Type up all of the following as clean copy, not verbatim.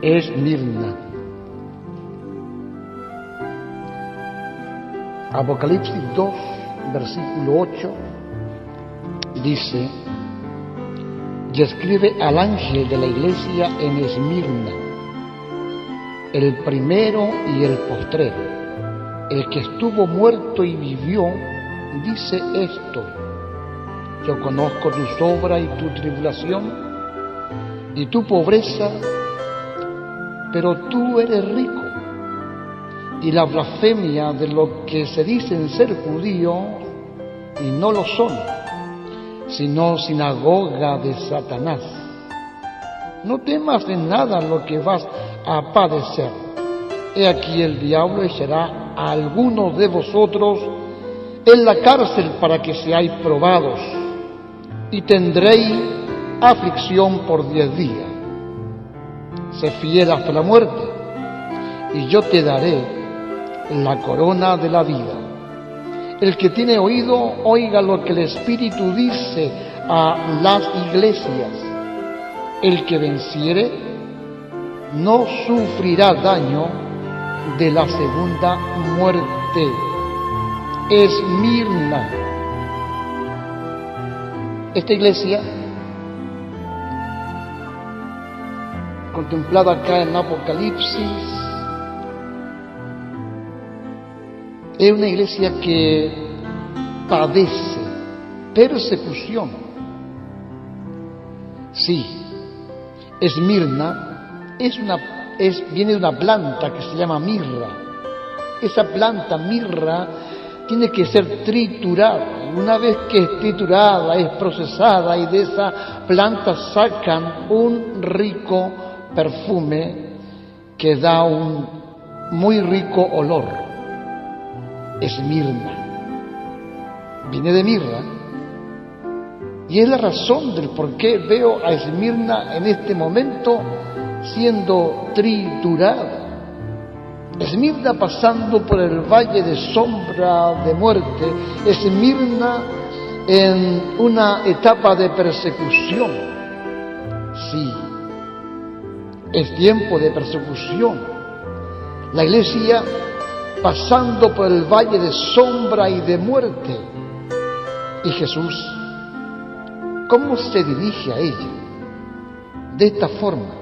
Esmirna. Apocalipsis 2, versículo 8, dice: y escribe al ángel de la iglesia en Esmirna, el primero y el postrero, el que estuvo muerto y vivió, dice esto: yo conozco tus obras y tu tribulación y tu pobreza, pero tú eres rico, y la blasfemia de los que se dicen ser judíos y no lo son, sino sinagoga de Satanás. No temas de nada lo que vas a padecer. He aquí el diablo echará a algunos de vosotros en la cárcel para que seáis probados, y tendréis aflicción por 10 días. Sé fiel hasta la muerte, y yo te daré la corona de la vida. El que tiene oído, oiga lo que el Espíritu dice a las iglesias. El que venciere no sufrirá daño de la segunda muerte. Esmirna. Esta iglesia, contemplada acá en Apocalipsis, es una iglesia que padece persecución. Sí, Esmirna viene de una planta que se llama mirra. Esa planta mirra tiene que ser triturada. Una vez que es triturada, es procesada, y de esa planta sacan un rico perfume que da un muy rico olor. Esmirna viene de mirra, y es la razón del por qué veo a Esmirna en este momento siendo triturada. Esmirna pasando por el valle de sombra de muerte, Esmirna en una etapa de persecución. Sí, es tiempo de persecución. La iglesia pasando por el valle de sombra y de muerte. Y Jesús, ¿cómo se dirige a ella? De esta forma.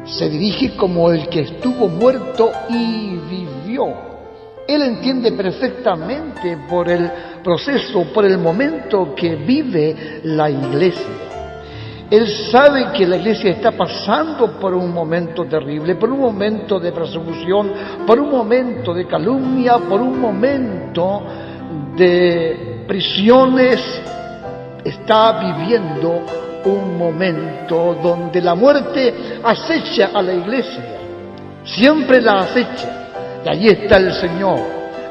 Se dirige como el que estuvo muerto y vivió. Él entiende perfectamente por el proceso, por el momento que vive la iglesia. Él sabe que la iglesia está pasando por un momento terrible, por un momento de persecución, por un momento de calumnia, por un momento de prisiones. Está viviendo un momento donde la muerte acecha a la iglesia, siempre la acecha, y allí está el Señor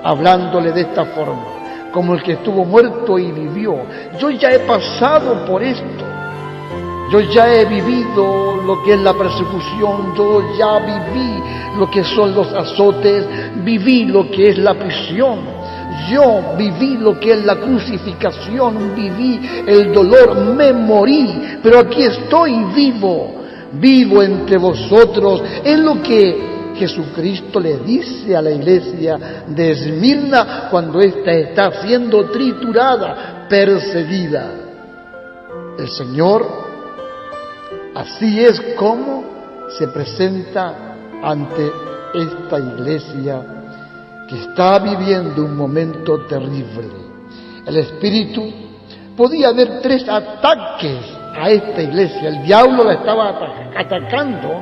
hablándole de esta forma, como el que estuvo muerto y vivió. Yo ya he pasado por esto, yo ya he vivido lo que es la persecución, yo ya viví lo que son los azotes, viví lo que es la prisión. Yo viví lo que es la crucificación, viví el dolor, me morí, pero aquí estoy vivo entre vosotros. Es lo que Jesucristo le dice a la iglesia de Esmirna cuando ésta está siendo triturada, perseguida. El Señor, así es como se presenta ante esta iglesia que está viviendo un momento terrible. El Espíritu podía haber 3 ataques a esta iglesia. El diablo la estaba atacando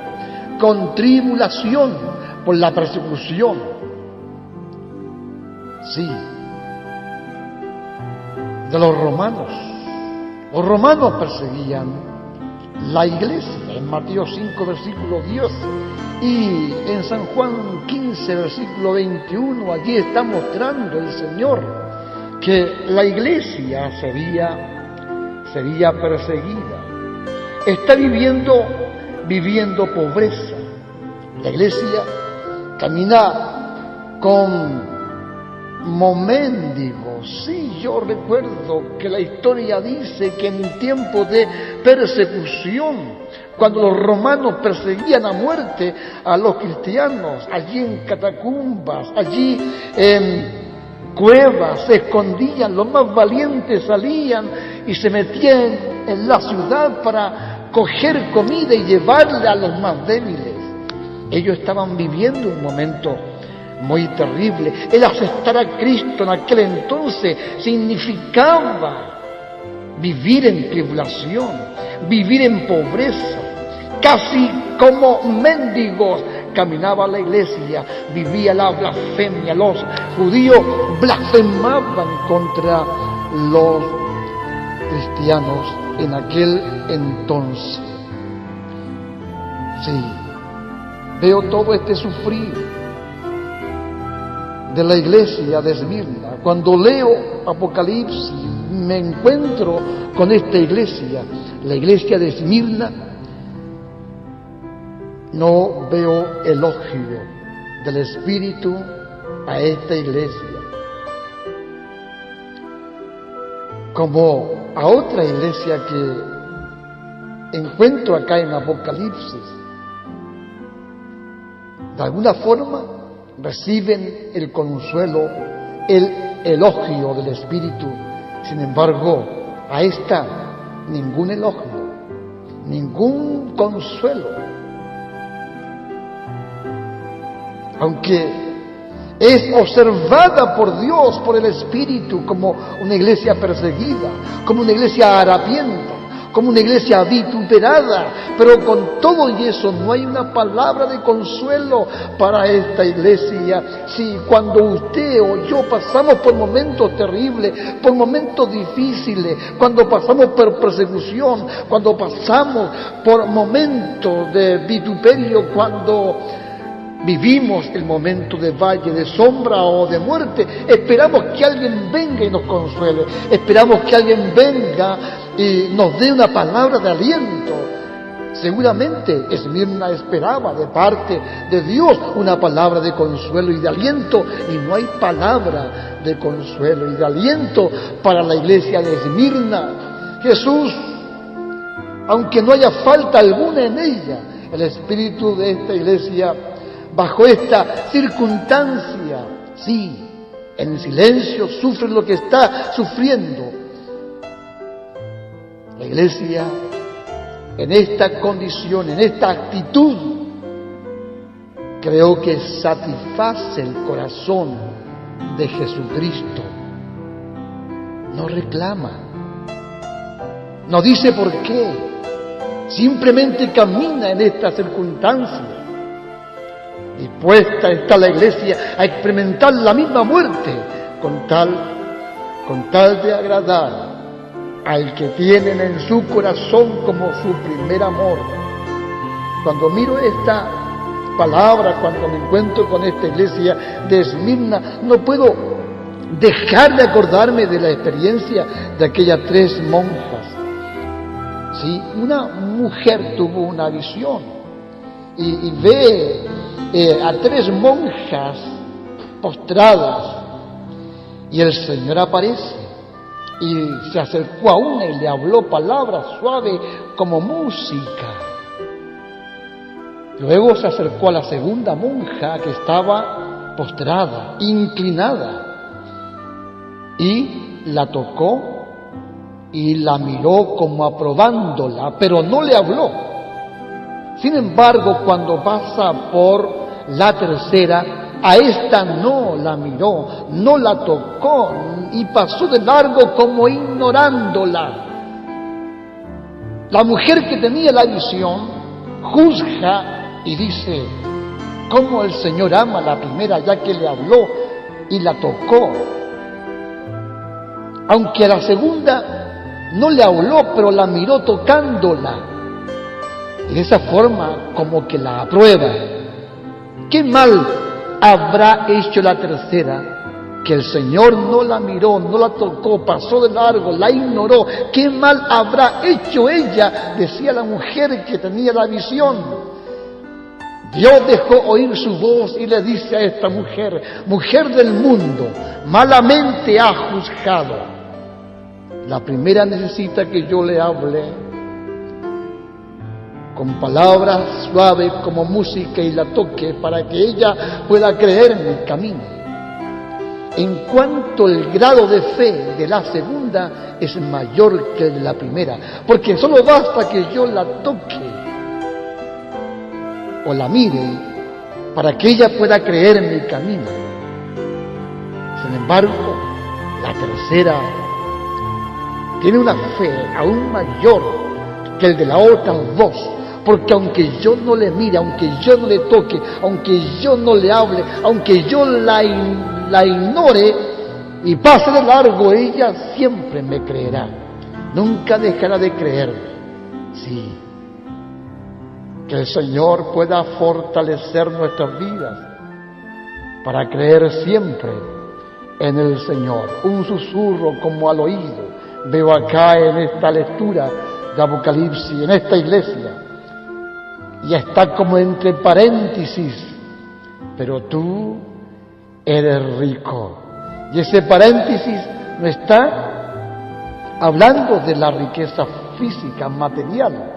con tribulación por la persecución. Sí, de los romanos. Los romanos perseguían la iglesia. En Mateo 5, versículo 10. Y en San Juan 15, versículo 21, allí está mostrando el Señor que la iglesia sería perseguida. Está viviendo pobreza. La iglesia camina con mendigos. Sí, yo recuerdo que la historia dice que en tiempo de persecución, cuando los romanos perseguían a muerte a los cristianos, allí en catacumbas, allí en cuevas, se escondían, los más valientes salían y se metían en la ciudad para coger comida y llevarla a los más débiles. Ellos estaban viviendo un momento muy terrible. El aceptar a Cristo en aquel entonces significaba vivir en tribulación, vivir en pobreza, casi como mendigos. Caminaba a la iglesia, vivía la blasfemia. Los judíos blasfemaban contra los cristianos en aquel entonces. Sí, veo todo este sufrir de la iglesia de Esmirna. Cuando leo Apocalipsis, me encuentro con esta iglesia, la iglesia de Esmirna. No veo elogio del Espíritu a esta iglesia, como a otra iglesia que encuentro acá en Apocalipsis. De alguna forma reciben el consuelo, el elogio del Espíritu. Sin embargo, a esta ningún elogio, ningún consuelo. Aunque es observada por Dios, por el Espíritu, como una iglesia perseguida, como una iglesia harapienta, como una iglesia vituperada, pero con todo y eso no hay una palabra de consuelo para esta iglesia. Sí, cuando usted o yo pasamos por momentos terribles, por momentos difíciles, cuando pasamos por persecución, cuando pasamos por momentos de vituperio, cuando vivimos el momento de valle de sombra o de muerte, esperamos que alguien venga y nos consuele, esperamos que alguien venga y nos dé una palabra de aliento. Seguramente Esmirna esperaba de parte de Dios una palabra de consuelo y de aliento, y no hay palabra de consuelo y de aliento para la iglesia de Esmirna. Jesús, aunque no haya falta alguna en ella, el espíritu de esta iglesia, bajo esta circunstancia, sí, en silencio sufre lo que está sufriendo. La iglesia, en esta condición, en esta actitud, creo que satisface el corazón de Jesucristo. No reclama, no dice por qué, simplemente camina en esta circunstancia. Dispuesta está la iglesia a experimentar la misma muerte con tal de agradar al que tienen en su corazón como su primer amor. Cuando miro esta palabra, cuando me encuentro con esta iglesia de Esmirna, no puedo dejar de acordarme de la experiencia de aquellas 3 monjas. Sí, una mujer tuvo una visión y ve a 3 monjas postradas, y el Señor aparece y se acercó a una y le habló palabras suaves como música. Luego se acercó a la segunda monja que estaba postrada, inclinada, y la tocó y la miró como aprobándola, pero no le habló. Sin embargo, cuando pasa por la tercera, a esta no la miró, no la tocó y pasó de largo como ignorándola. La mujer que tenía la visión juzga y dice: ¿cómo el Señor ama a la primera ya que le habló y la tocó? Aunque a la segunda no le habló, pero la miró tocándola. Y de esa forma como que la aprueba. ¿Qué mal habrá hecho la tercera? Que el Señor no la miró, no la tocó, pasó de largo, la ignoró. ¿Qué mal habrá hecho ella? Decía la mujer que tenía la visión. Dios dejó oír su voz y le dice a esta mujer, mujer del mundo, malamente ha juzgado. La primera necesita que yo le hable con palabras suaves como música y la toque para que ella pueda creer en mi camino. En cuanto el grado de fe de la segunda es mayor que el de la primera, porque solo basta que yo la toque o la mire para que ella pueda creer en mi camino. Sin embargo, la tercera tiene una fe aún mayor que el de las otras dos, porque aunque yo no le mire, aunque yo no le toque, aunque yo no le hable, aunque yo la ignore y pase de largo, ella siempre me creerá, nunca dejará de creerme. Sí, que el Señor pueda fortalecer nuestras vidas para creer siempre en el Señor. Un susurro como al oído veo acá en esta lectura de Apocalipsis, en esta iglesia, y está como entre paréntesis, pero tú eres rico. Y ese paréntesis no está hablando de la riqueza física, material.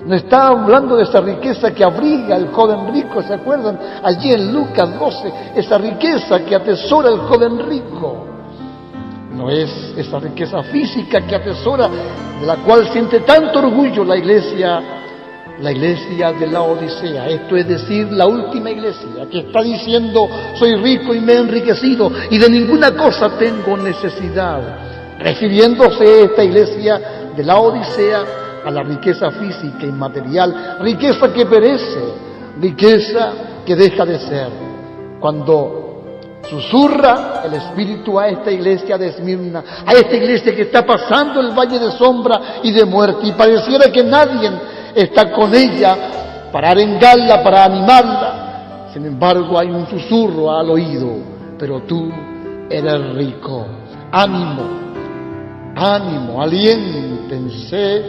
No está hablando de esa riqueza que abriga el joven rico, ¿se acuerdan? Allí en Lucas 12, esa riqueza que atesora el joven rico. No es esa riqueza física que atesora, de la cual siente tanto orgullo la iglesia de la Odisea, esto es decir, la última iglesia, que está diciendo, soy rico y me he enriquecido y de ninguna cosa tengo necesidad, refiriéndose esta iglesia de la Odisea a la riqueza física y material, riqueza que perece, riqueza que deja de ser. Cuando susurra el Espíritu a esta iglesia de Esmirna, a esta iglesia que está pasando el valle de sombra y de muerte, y pareciera que nadie está con ella para arengarla, para animarla. Sin embargo, hay un susurro al oído, pero tú eres rico. Ánimo, ánimo, aliéntense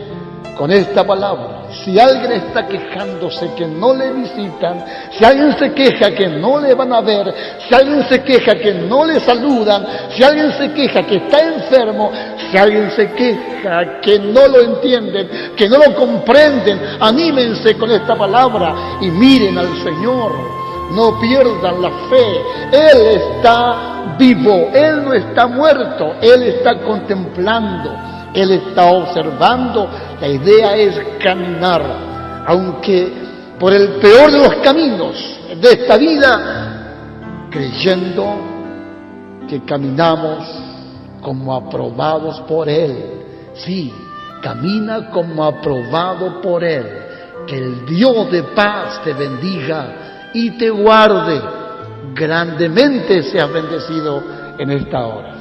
con esta palabra. Si alguien está quejándose que no le visitan, si alguien se queja que no le van a ver, si alguien se queja que no le saludan, si alguien se queja que está enfermo, si alguien se queja que no lo entienden, que no lo comprenden, anímense con esta palabra y miren al Señor. No pierdan la fe. Él está vivo, Él no está muerto, Él está contemplando, Él está observando. La idea es caminar, aunque por el peor de los caminos de esta vida, creyendo que caminamos como aprobados por Él. Sí, camina como aprobado por Él. Que el Dios de paz te bendiga y te guarde. Grandemente seas bendecido en esta hora.